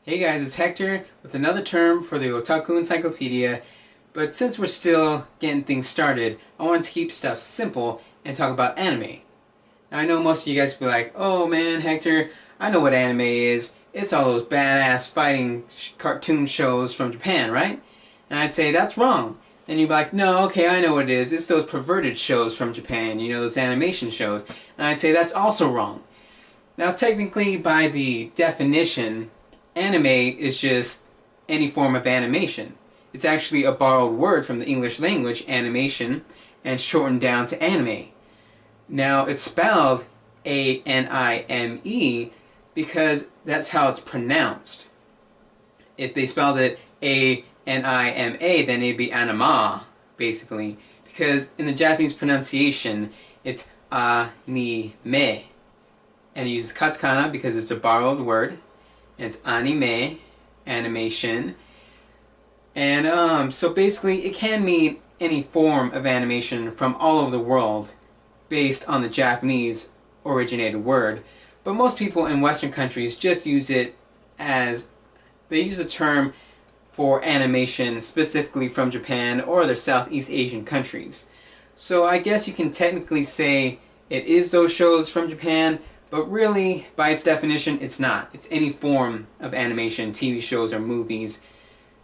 Hey guys, it's Hector with another term for the Otaku Encyclopedia, but since we're still getting things started, I wanted to keep stuff simple and talk about anime. Now I know most of you guys will be like, oh man, Hector, I know what anime is. It's all those badass fighting cartoon shows from Japan, right? And I'd say, that's wrong. And you'd be like, no, okay, I know what it is. It's those perverted shows from Japan, those animation shows. And I'd say, that's also wrong. Now technically, by the definition, anime is just any form of animation. It's actually a borrowed word from the English language, animation, and shortened down to anime. Now, it's spelled A-N-I-M-E because that's how it's pronounced. If they spelled it A-N-I-M-A, then it'd be anima, basically. Because in the Japanese pronunciation, it's anime. And it uses katakana because it's a borrowed word. And it's anime, animation. And so basically it can mean any form of animation from all over the world based on the Japanese originated word. But most people in Western countries just use it as, they use the term for animation specifically from Japan or other Southeast Asian countries. So I guess you can technically say it is those shows from Japan, but really, by its definition, it's not. It's any form of animation, TV shows, or movies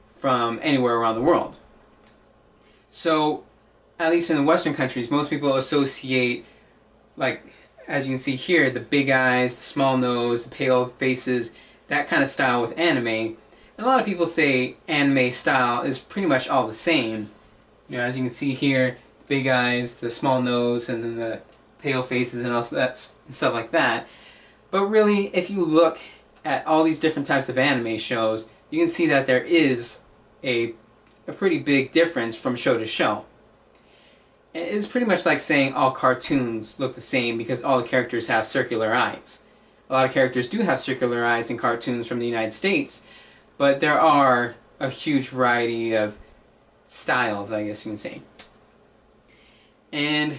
from anywhere around the world. So, at least in the Western countries, most people associate, like, as you can see here, the big eyes, the small nose, the pale faces, that kind of style with anime. And a lot of people say anime style is pretty much all the same. As you can see here, big eyes, the small nose, and then the pale faces and all that and stuff like that. But really, if you look at all these different types of anime shows, you can see that there is a pretty big difference from show to show. It's pretty much like saying all cartoons look the same because all the characters have circular eyes. A lot of characters do have circular eyes in cartoons from the United States, but there are a huge variety of styles, I guess you can say. And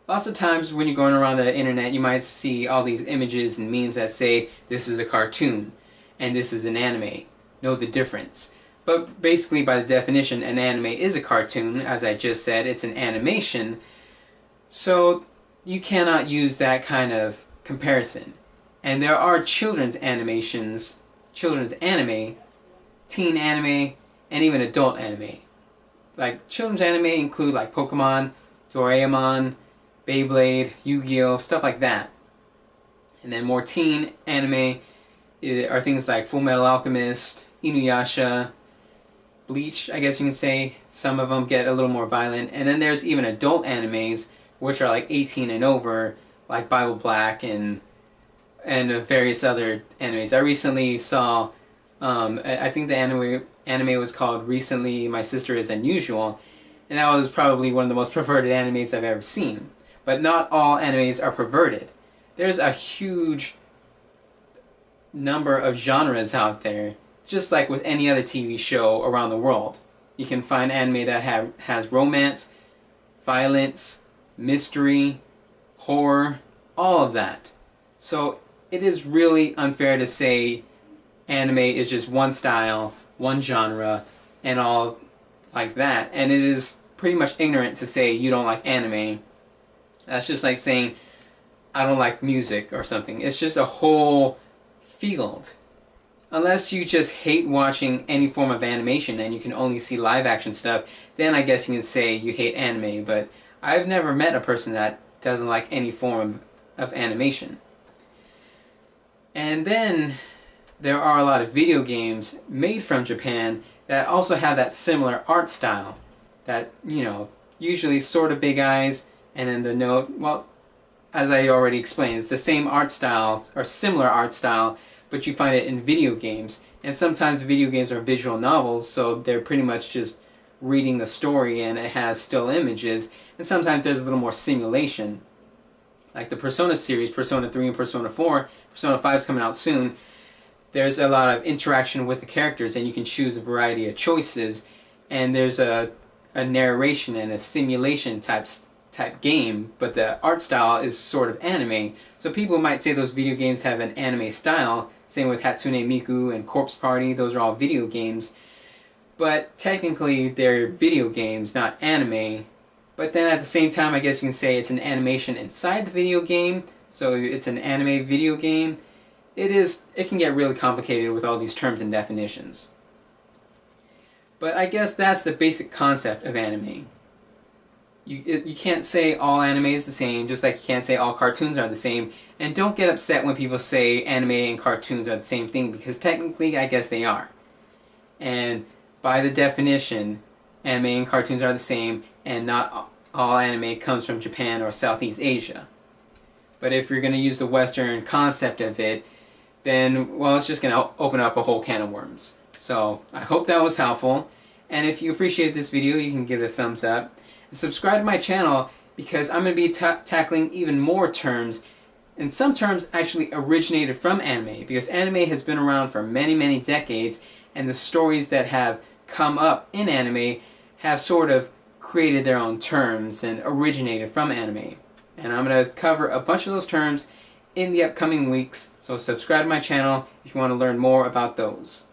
lots of times when you're going around the internet, you might see all these images and memes that say, this is a cartoon, and this is an anime. Know the difference. But basically, by the definition, an anime is a cartoon. As I just said, it's an animation. So you cannot use that kind of comparison. And there are children's animations, children's anime, teen anime, and even adult anime. Like, children's anime include like Pokemon, Doraemon, Beyblade, Yu-Gi-Oh!, stuff like that. And then more teen anime are things like Fullmetal Alchemist, Inuyasha, Bleach, I guess you can say. Some of them get a little more violent. And then there's even adult animes, which are like 18 and over, like Bible Black and various other animes. I recently saw, I think the anime was called Recently My Sister Is Unusual, and that was probably one of the most perverted animes I've ever seen. But not all animes are perverted. There's a huge number of genres out there, just like with any other TV show around the world. You can find anime that has romance, violence, mystery, horror, all of that. So it is really unfair to say anime is just one style, one genre, and all like that. And it is pretty much ignorant to say you don't like anime. That's just like saying, I don't like music or something. It's just a whole field. Unless you just hate watching any form of animation and you can only see live action stuff, then I guess you can say you hate anime. But I've never met a person that doesn't like any form of animation. And then there are a lot of video games made from Japan that also have that similar art style. That, usually sort of big eyes, and then the note, well, as I already explained, it's the same art style, or similar art style, but you find it in video games. And sometimes video games are visual novels, so they're pretty much just reading the story and it has still images. And sometimes there's a little more simulation. Like the Persona series, Persona 3 and Persona 4, Persona 5 is coming out soon. There's a lot of interaction with the characters and you can choose a variety of choices. And there's a narration and a simulation type type game, but the art style is sort of anime. So people might say those video games have an anime style. Same with Hatsune Miku and Corpse Party, those are all video games. But technically they're video games, not anime. But then at the same time, I guess you can say it's an animation inside the video game, so it's an anime video game. It can get really complicated with all these terms and definitions. But I guess that's the basic concept of anime. You can't say all anime is the same, just like you can't say all cartoons are the same. And don't get upset when people say anime and cartoons are the same thing, because technically I guess they are. And by the definition, anime and cartoons are the same, and not all anime comes from Japan or Southeast Asia. But if you're going to use the Western concept of it, then, well, it's just going to open up a whole can of worms. So I hope that was helpful. And if you appreciated this video, you can give it a thumbs up. And subscribe to my channel, because I'm going to be tackling even more terms. And some terms actually originated from anime, because anime has been around for many, many decades. And the stories that have come up in anime have sort of created their own terms and originated from anime. And I'm going to cover a bunch of those terms in the upcoming weeks, so subscribe to my channel if you want to learn more about those.